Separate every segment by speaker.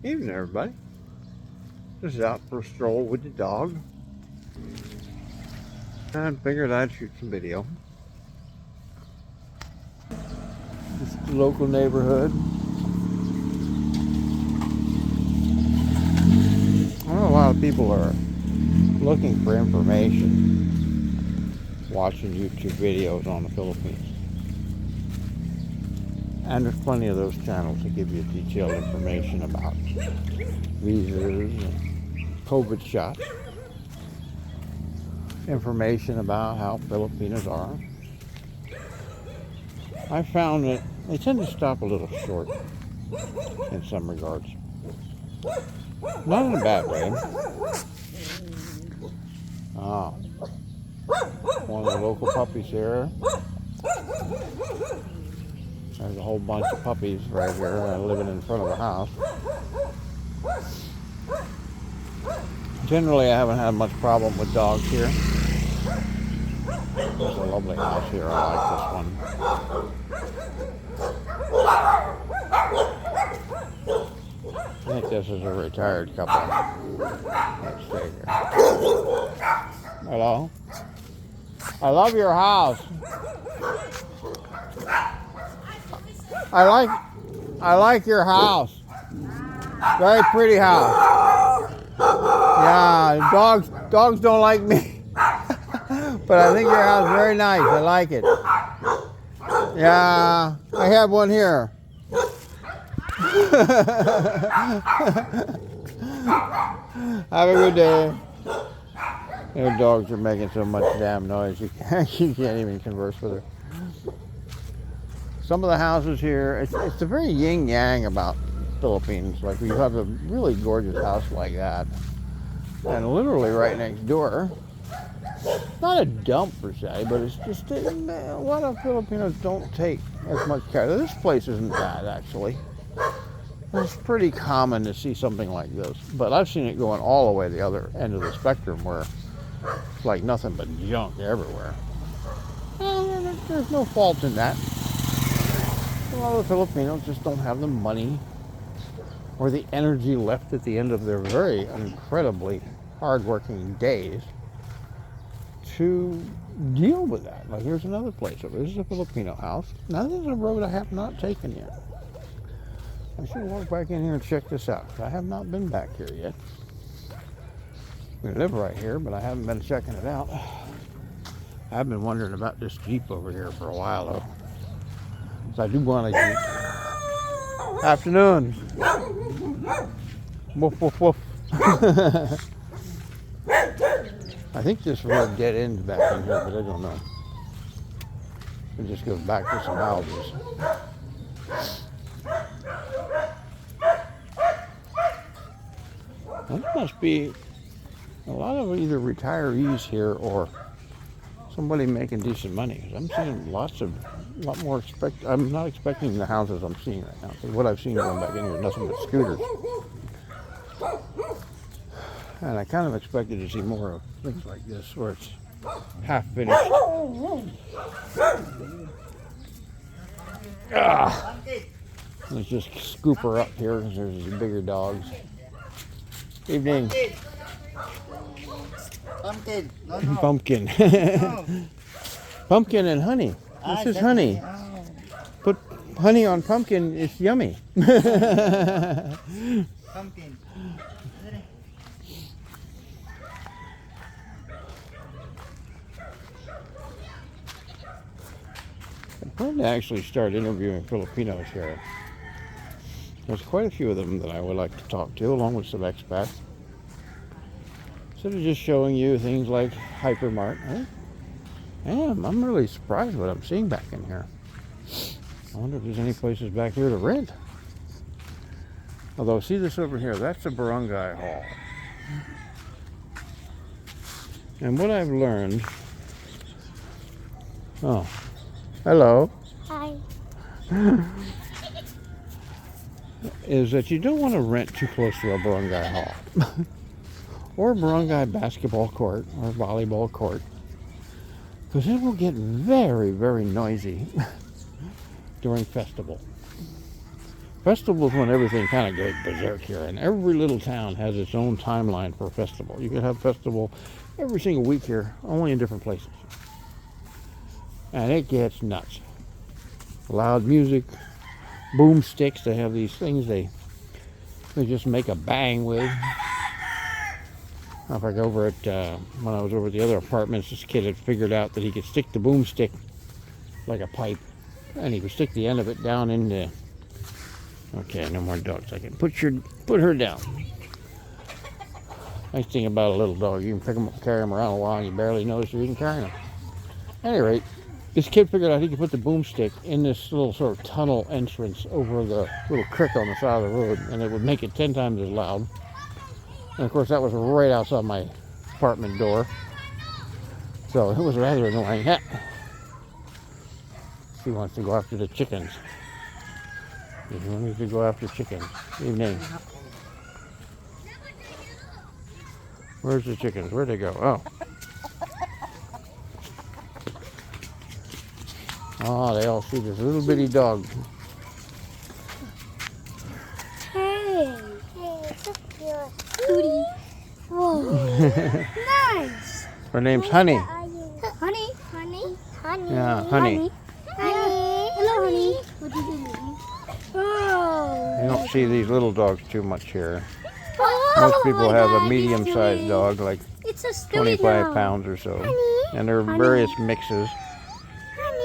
Speaker 1: Evening, everybody. Just out for a stroll with the dog. And figured I'd shoot some video. Just the local neighborhood. I know a lot of people are looking for information watching YouTube videos on the Philippines. And there's plenty of those channels that give you detailed information about visas and COVID shots. Information about how Filipinos are. I found that they tend to stop a little short in some regards. Not in a bad way. One of the local puppies here. There's a whole bunch of puppies right here living in front of the house. Generally, I haven't had much problem with dogs here. It's a lovely house here. I like this one. I think this is a retired couple. Let's stay here. Hello? I love your house. I like your house. Very pretty house. Yeah, dogs don't like me. But I think your house is very nice. I like it. Yeah, I have one here. Have a good day. Your dogs are making so much damn noise you can't even converse with her. Some of the houses here, it's a very yin-yang about Philippines. Like, you have a really gorgeous house like that, and literally right next door, not a dump per se, but it's just a lot of Filipinos don't take as much care. This place isn't bad, actually. It's pretty common to see something like this, but I've seen it going all the way to the other end of the spectrum where it's like nothing but junk everywhere. And there's no fault in that. A lot of the Filipinos just don't have the money or the energy left at the end of their very incredibly hard-working days to deal with that. Like, here's another place. This is a Filipino house. Now, this is a road I have not taken yet. I should walk back in here and check this out. I have not been back here yet. We live right here, but I haven't been checking it out. I've been wondering about this Jeep over here for a while, though. So I do want a Jeep. Afternoon. Woof, woof, woof. I think this road dead ends back in here, but I don't know. It just goes back to some houses. There must be a lot of either retirees here or somebody making decent money. I'm seeing lot more I'm not expecting the houses I'm seeing right now. Because what I've seen going back in here is nothing but scooters. And I kind of expected to see more of things like this where it's half finished. Let's just scoop her up here because there's these bigger dogs. Evening.
Speaker 2: Pumpkin. No.
Speaker 1: Pumpkin.
Speaker 2: No.
Speaker 1: Pumpkin and honey. This is honey. Put honey on pumpkin, it's yummy.
Speaker 2: Pumpkin.
Speaker 1: I'm going to actually start interviewing Filipinos here. There's quite a few of them that I would like to talk to, along with some expats. Instead of just showing you things like Hypermart, I'm really surprised what I'm seeing back in here. I wonder if there's any places back here to rent. Although, see this over here, that's a barangay hall. And what I've learned... Oh, hello.
Speaker 3: Hi.
Speaker 1: Is that you don't want to rent too close to a barangay hall. Or a barangay basketball court or volleyball court. Because it will get very, very noisy during festival. Festivals when everything kind of goes berserk here, and every little town has its own timeline for a festival. You can have festival every single week here, only in different places. And it gets nuts. Loud music, boomsticks. They have these things they just make a bang with. In fact, over at when I was over at the other apartments, this kid had figured out that he could stick the boomstick like a pipe, and he could stick the end of it down into. Okay, no more dogs. I can put her down. Nice thing about a little dog, you can pick them up, carry them around a while, and you barely notice you're even carrying them. At any rate, this kid figured out he could put the boomstick in this little sort of tunnel entrance over the little creek on the side of the road, and it would make it 10 times as loud. And of course, that was right outside my apartment door, so it was rather annoying. She wants to go after the chickens. He wants to go after chickens. Evening. Where's the chickens? Where'd they go? Oh. Oh, they all see this little bitty dog.
Speaker 3: Hey, so cute. Cootie. Whoa. Nice.
Speaker 1: Her name's Honey.
Speaker 3: Honey. Honey. Honey.
Speaker 1: Yeah, Honey.
Speaker 3: Honey. Hello, honey. What do you do? Oh.
Speaker 1: You don't see these little dogs too much here.
Speaker 3: Oh,
Speaker 1: Most people have a
Speaker 3: God,
Speaker 1: medium-sized
Speaker 3: he's
Speaker 1: dog, like
Speaker 3: It's a Stewie
Speaker 1: 25
Speaker 3: now.
Speaker 1: pounds or so.
Speaker 3: Honey.
Speaker 1: And there are
Speaker 3: Honey.
Speaker 1: various mixes.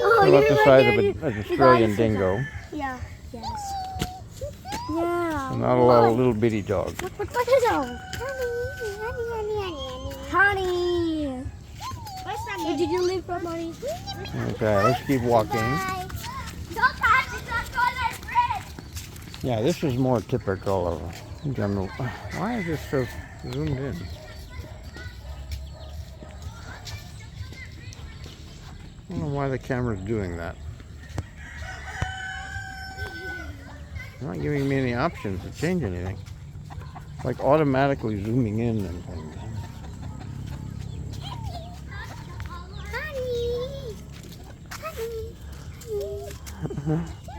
Speaker 3: Oh,
Speaker 1: About the
Speaker 3: you're
Speaker 1: size
Speaker 3: right
Speaker 1: of
Speaker 3: there.
Speaker 1: an Australian dingo.
Speaker 3: Yeah. Yes. Yeah.
Speaker 1: And not a lot of little bitty dogs.
Speaker 3: What is it? Honey. Where did you live from, honey?
Speaker 1: Okay, let's keep walking.
Speaker 3: Don't touch it, that's all I read.
Speaker 1: Yeah, this is more typical of general. Why is this so zoomed in? I don't know why the camera's doing that. It's not giving me any options to change anything. Like automatically zooming in and things.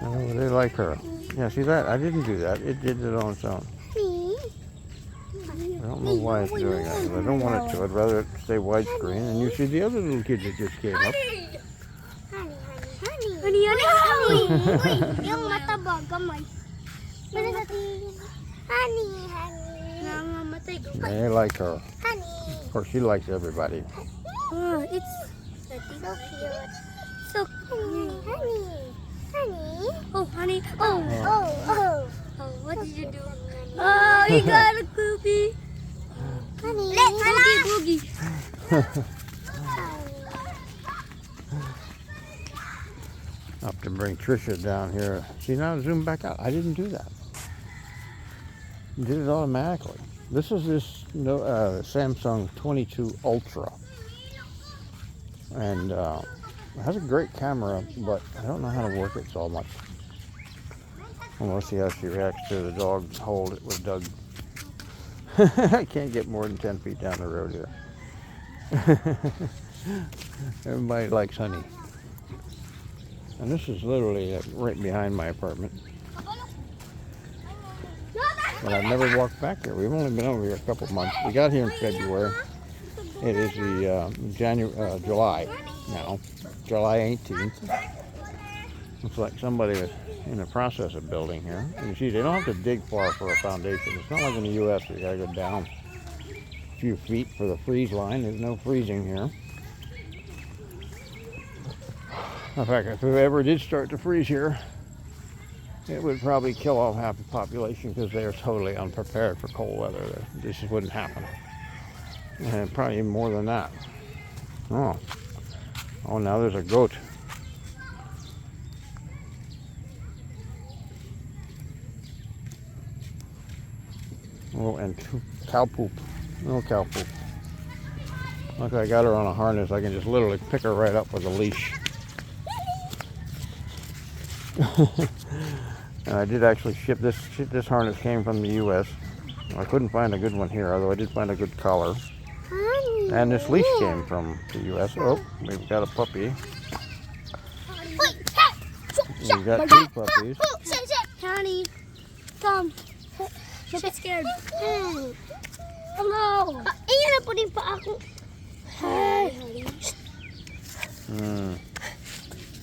Speaker 1: Oh, they like her. Yeah, see that? I didn't do that. It did it on its own. I don't know why it's doing that. I don't want it to. I'd rather it stay widescreen. And you see the other little kid that just came up.
Speaker 3: Honey. Yung mataba, gamay. Honey. Nangamatay.
Speaker 1: They like her.
Speaker 3: Honey.
Speaker 1: Of course, she likes everybody.
Speaker 3: Oh, it's so cute. So cute. Honey. Oh, honey. Oh, what did you do? Oh, you got a cookie. Honey. Boogie.
Speaker 1: Have to bring Trisha down here. See, now zoom back out. I didn't do that. Did it automatically. This is Samsung 22 Ultra. And it has a great camera, but I don't know how to work it so much. We'll see how she reacts to the dog hold it with Doug. I can't get more than 10 feet down the road here. Everybody likes Honey. And this is literally right behind my apartment. But I've never walked back here. We've only been over here a couple of months. We got here in February. It is the July now, July 18th. Looks like somebody is in the process of building here. You see, they don't have to dig far for a foundation. It's not like in the U.S. where you gotta go down a few feet for the freeze line. There's no freezing here. In fact, if it ever did start to freeze here, it would probably kill off half the population because they are totally unprepared for cold weather. This just wouldn't happen. And probably even more than that. Oh, now there's a goat. Oh, and cow poop. No cow poop. Look, I got her on a harness. I can just literally pick her right up with a leash. And I did actually ship this. This harness came from the U.S. I couldn't find a good one here, although I did find a good collar. And this leash came from the U.S. Oh, we've got a puppy. We've got two puppies.
Speaker 3: Honey. Come. Don't be scared. Hello. Ayan na po din pa ako. Hi.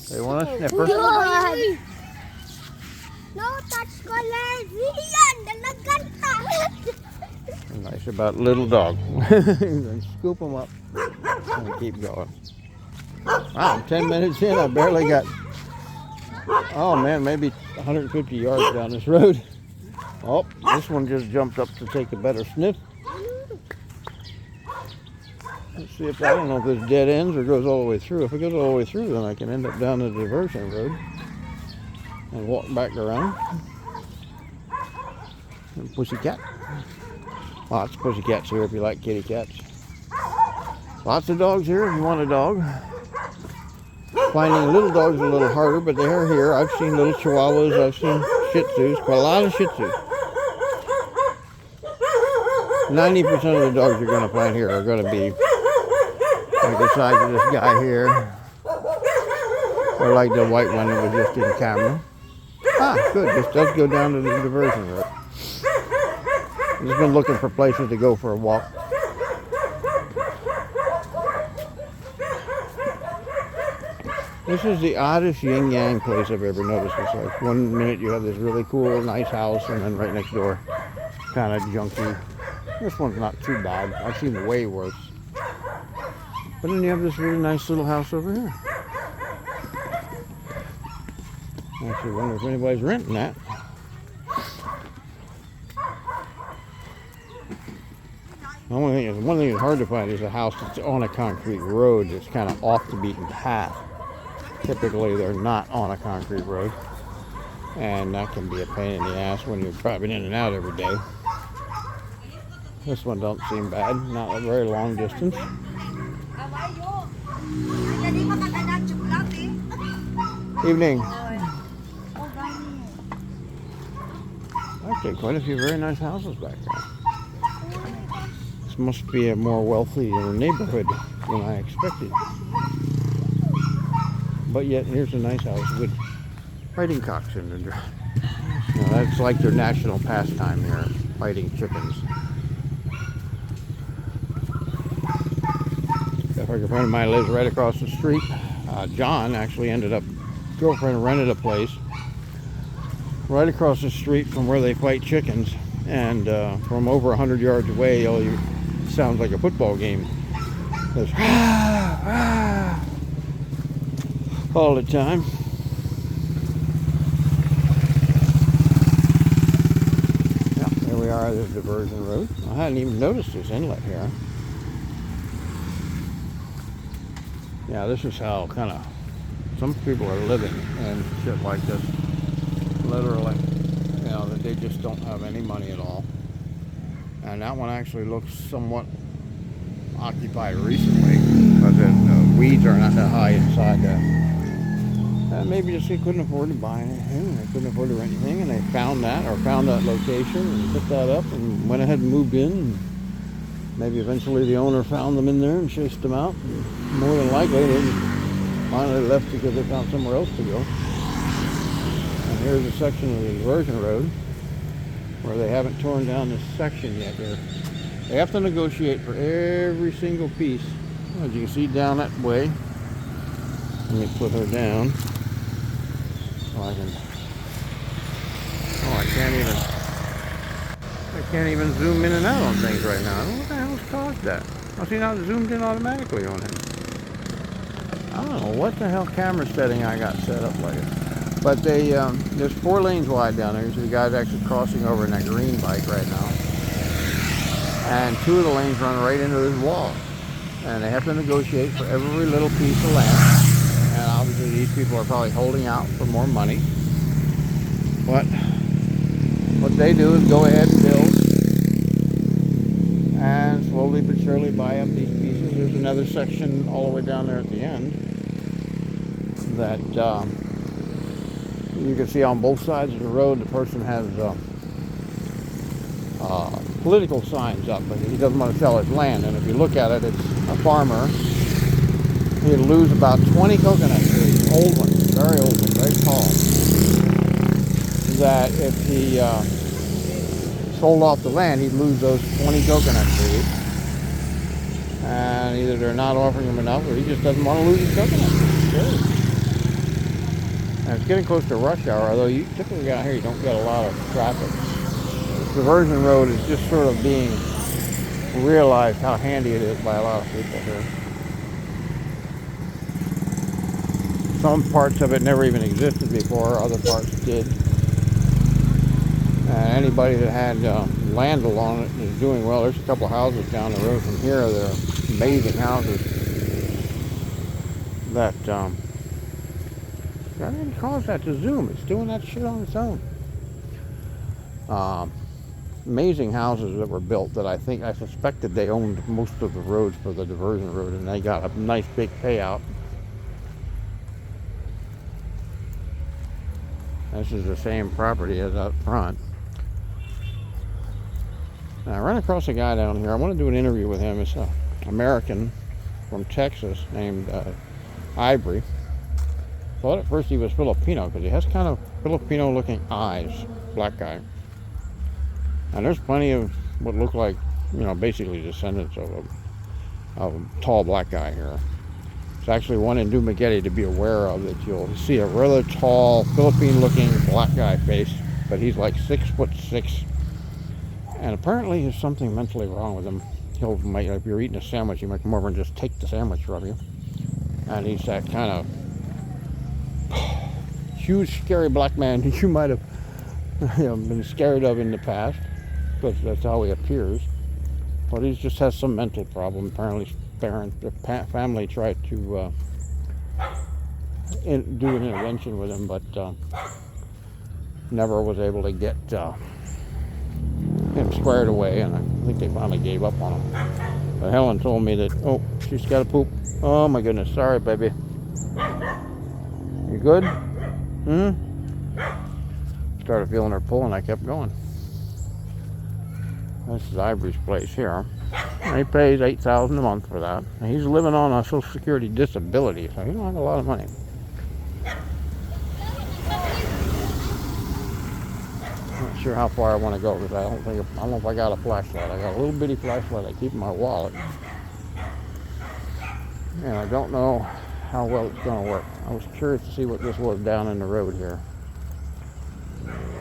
Speaker 1: They want a sniffer.
Speaker 3: God. No touch colors. Yan, dalagan ta.
Speaker 1: Nice about little dog. And scoop them up and keep going. Wow, I'm 10 minutes in. I barely got, oh man, maybe 150 yards down this road. Oh, this one just jumped up to take a better sniff. Let's see if, I don't know if this dead ends or goes all the way through. If it goes all the way through, then I can end up down the diversion road and walk back around. And pussycat. Lots of pussycats here if you like kitty cats. Lots of dogs here if you want a dog. Finding little dogs is a little harder, but they are here. I've seen little chihuahuas, I've seen shih tzus, quite a lot of shih tzus. 90% of the dogs you're going to find here are going to be like the size of this guy here, or like the white one that was just in camera. Ah, good. This does go down to the diversion road. I've just been looking for places to go for a walk. This is the oddest yin-yang place I've ever noticed. It's like 1 minute you have this really cool, nice house, and then right next door, kind of junky. This one's not too bad. I've seen way worse. But then you have this really nice little house over here. I actually wonder if anybody's renting that. One thing that's hard to find is a house that's on a concrete road that's kind of off the beaten path. Typically, they're not on a concrete road, and that can be a pain in the ass when you're driving in and out every day. This one don't seem bad, not a very long distance. Evening. Actually, quite a few very nice houses back there. This must be a more wealthy neighborhood than I expected. But yet, here's a nice house with fighting cocks in the drive. That's like their national pastime here, fighting chickens. A friend of mine lives right across the street. John actually girlfriend rented a place right across the street from where they fight chickens, and from over 100 yards away, it sounds like a football game. There's all the time. Yeah, there we are, there's diversion road. I hadn't even noticed this inlet here. Yeah, this is how kind of some people are living and shit like this. Literally, that they just don't have any money at all. And that one actually looks somewhat occupied recently, but the weeds are not that high inside there. Maybe just they couldn't afford to buy anything, they couldn't afford to rent anything, and they found that location and put that up and went ahead and moved in. And maybe eventually the owner found them in there and chased them out. And more than likely, they finally left because they found somewhere else to go. And here's a section of the diversion road where they haven't torn down this section yet. They have to negotiate for every single piece. As you can see down that way, let me put her down. I can't even zoom in and out on things right now. I don't know what the hell's caused that. I see now it zoomed in automatically on him. I don't know what the hell camera setting I got set up like it. But there's 4 lanes wide down there. So the guy's actually crossing over in that green bike right now. And 2 of the lanes run right into this wall. And they have to negotiate for every little piece of land. And obviously these people are probably holding out for more money. But what they do is go ahead and build and slowly but surely buy up these pieces. There's another section all the way down there at the end that you can see on both sides of the road. The person has political signs up, but he doesn't want to sell his land. And if you look at it, it's a farmer. He'd lose about 20 coconut trees, old ones, very old ones, very tall, that if he sold off the land, he'd lose those 20 coconut trees. And either they're not offering him enough, or he just doesn't want to lose his coconut trees. Sure. And it's getting close to rush hour, although you typically out here you don't get a lot of traffic. The diversion road is just sort of being realized how handy it is by a lot of people here. Some parts of it never even existed before, other parts did. Anybody that had land along it is doing well. There's a couple houses down the road from here. They're amazing houses that, I didn't cause that to zoom. It's doing that shit on its own. Amazing houses that were built that I suspected they owned most of the roads for the diversion road, and they got a nice big payout. This is the same property as up front. And I ran across a guy down here. I want to do an interview with him. It's an American from Texas named Ivory. Thought at first he was Filipino because he has kind of Filipino-looking eyes. Black guy. And there's plenty of what look like, basically descendants of a tall black guy here. There's actually one in Dumaguete to be aware of that you'll see a rather tall, Philippine-looking black guy face, but he's like 6'6". And apparently there's something mentally wrong with him. If you're eating a sandwich, he might come over and just take the sandwich from you. And he's that kind of huge, scary black man that you might have been scared of in the past, because that's how he appears. But he just has some mental problem. Apparently, family tried to do an intervention with him, but never was able to get him squared away, and I think they finally gave up on him. But Helen told me that, oh, she's got to poop. Oh my goodness, sorry, baby. You good? Started feeling her pull, and I kept going. This is Ivory's place here. And he pays $8,000 a month for that. And he's living on a Social Security disability, so he don't have a lot of money. Not sure how far I want to go, because I don't know if I got a flashlight. I got a little bitty flashlight I keep in my wallet, and I don't know how well it's going to work. I was curious to see what this was down in the road here.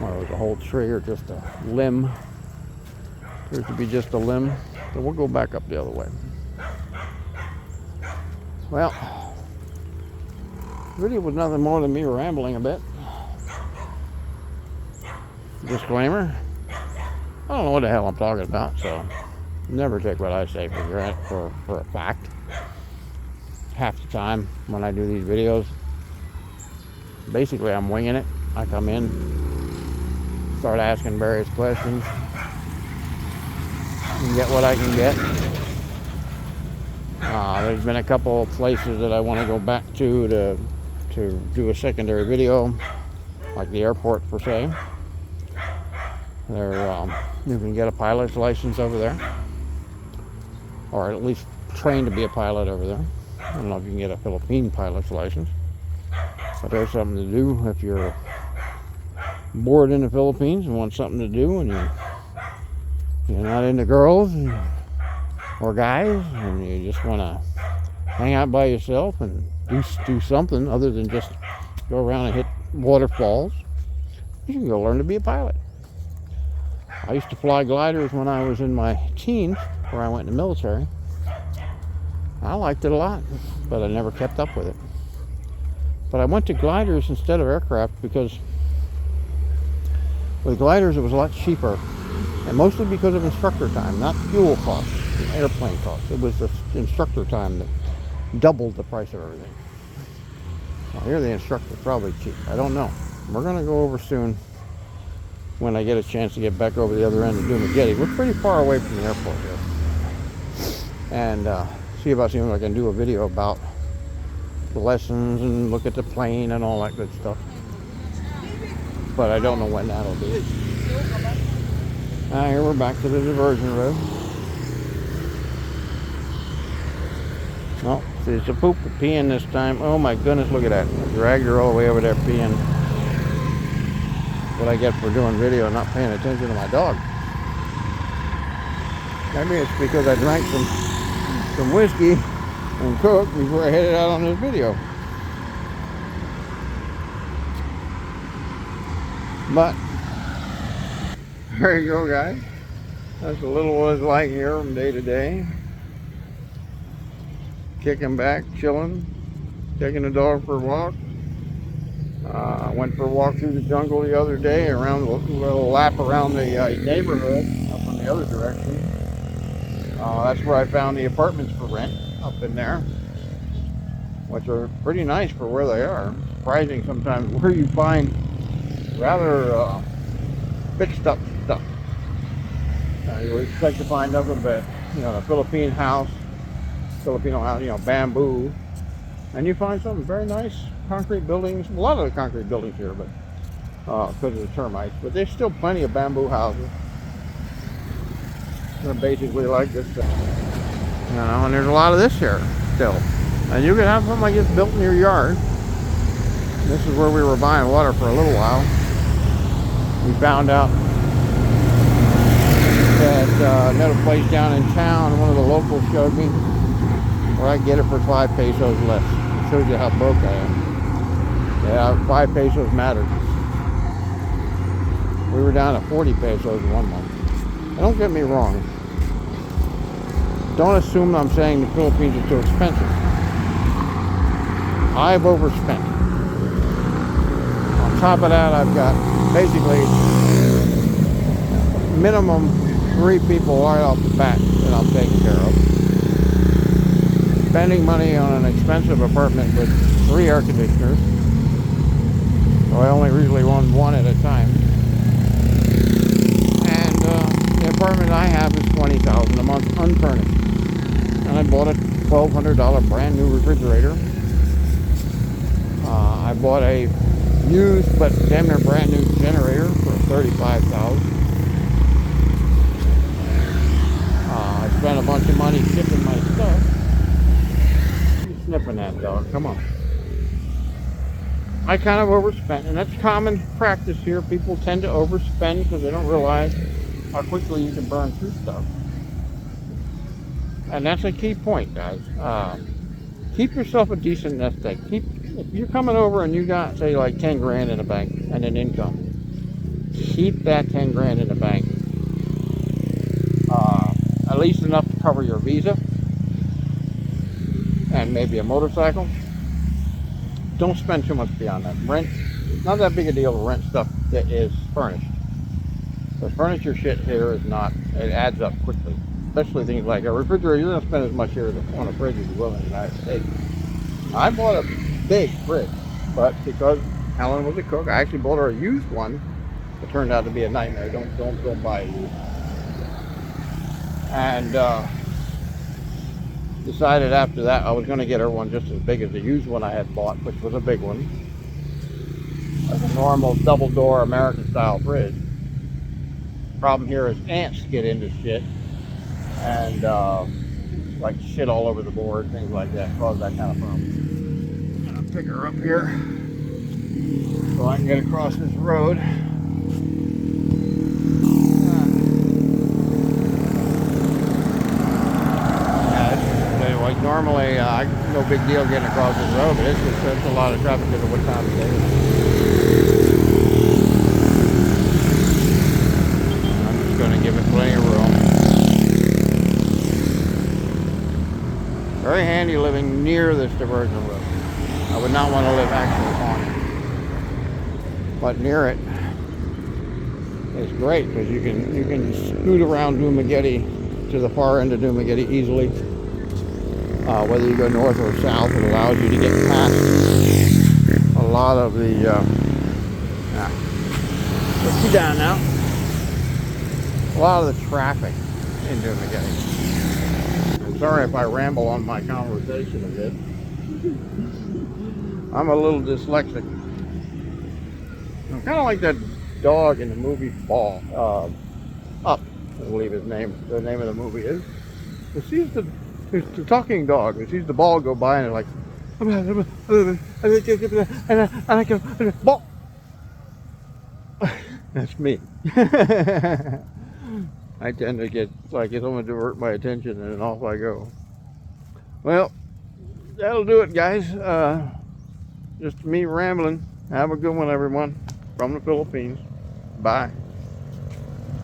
Speaker 1: Whether it was a whole tree or just a limb. Appears to be just a limb. So we'll go back up the other way. Well, the video was nothing more than me rambling a bit. Disclaimer, I don't know what the hell I'm talking about, so never take what I say for a fact. Half the time when I do these videos, basically I'm winging it. I come in, start asking various questions, and get what I can get. There's been a couple of places that I want to go back to do a secondary video, like the airport per se. You can get a pilot's license over there, or at least train to be a pilot over there. I don't know if you can get a Philippine pilot's license, but there's something to do if you're bored in the Philippines and want something to do, and you're not into girls or guys, and you just want to hang out by yourself and do something other than just go around and hit waterfalls. You can go learn to be a pilot. I used to fly gliders when I was in my teens, where I went in the military. I liked it a lot, but I never kept up with it. But I went to gliders instead of aircraft because with gliders it was a lot cheaper, and mostly because of instructor time, not fuel costs, airplane costs. It was the instructor time that doubled the price of everything. Well, here the instructor's probably cheap. I don't know. We're going to go over soon when I get a chance to get back over the other end of Dumaguete. We're pretty far away from the airport here. And see if I can do a video about the lessons and look at the plane and all that good stuff. But I don't know when that'll be. Here we're back to the diversion road. Oh, see, it's a poop peeing this time. Oh my goodness, look at that. I dragged her all the way over there peeing. What I get for doing video and not paying attention to my dog. Maybe it's because I drank some whiskey and Coke before I headed out on this video. But there you go, guys. That's a little what it's like here from day to day. Kicking back, chilling, taking the dog for a walk. I went for a walk through the jungle the other day, around a little lap around the neighborhood up in the other direction. That's where I found the apartments for rent up in there, which are pretty nice for where they are. Surprising sometimes where you find rather fixed up stuff. You would expect to find nothing but, you know, a Filipino house, you know, bamboo, and you find some very nice concrete buildings. A lot of the concrete buildings here, but because of the termites, but there's still plenty of bamboo houses. They're basically like this, you know, and there's a lot of this here still. And you can have something like this built in your yard. This is where we were buying water for a little while. We found out that another place down in town, one of the locals showed me where I get it for 5 pesos less. It shows you how broke I am. Yeah, 5 pesos mattered. We were down to 40 pesos in 1 month. And don't get me wrong. Don't assume I'm saying the Philippines is too expensive. I've overspent. On top of that, I've got basically minimum 3 people right off the bat that I'm taking care of. Spending money on an expensive apartment with 3 air conditioners. So I only usually run one at a time. And the apartment I have is $20,000 a month unfurnished. And I bought a $1,200 brand new refrigerator. I bought a used but damn near brand new generator for $35,000. I spent a bunch of money shipping my stuff. You're sniffing that, dog. Come on. I kind of overspent, and that's common practice here. People tend to overspend because they don't realize how quickly you can burn through stuff. And that's a key point, guys. Keep yourself a decent nest egg. If you're coming over and you got, say, like 10 grand in the bank and an income, keep that 10 grand in the bank. At least enough to cover your visa and maybe a motorcycle. Don't spend too much beyond that. Rent, not that big a deal to rent stuff that is furnished. The furniture shit here is not, it adds up quickly. Especially things like a refrigerator. You don't spend as much here on a fridge as you will in the United States. I bought a big fridge, but because Helen was a cook, I actually bought her a used one. It turned out to be a nightmare. Don't buy a used. And decided after that I was going to get her one just as big as the used one I had bought, which was a big one. Like a normal double door American style fridge. Problem here is ants get into shit and like shit all over the board, things like that, cause that kind of problem. I'm gonna pick her up here so I can get across this road. Like normally, no big deal getting across this road, but it's a lot of traffic because of what time of day it is. I'm just going to give it plenty of room. Very handy living near this diversion road. I would not want to live actually on it, but near it is great because you can scoot around Dumaguete to the far end of Dumaguete easily. Whether you go north or south, it allows you to get past a lot of the let's get down now. A lot of the traffic in Dumaguete. I'm sorry if I ramble on my conversation a bit. I'm a little dyslexic. I'm kind of like that dog in the movie Ball. Up, I believe the name of the movie is. It seems to It's a talking dog. It sees the ball go by and it's like, and I go, ball. That's me. I tend to get like it's going to divert my attention and then off I go. Well, that'll do it, guys. Just me rambling. Have a good one, everyone, from the Philippines. Bye.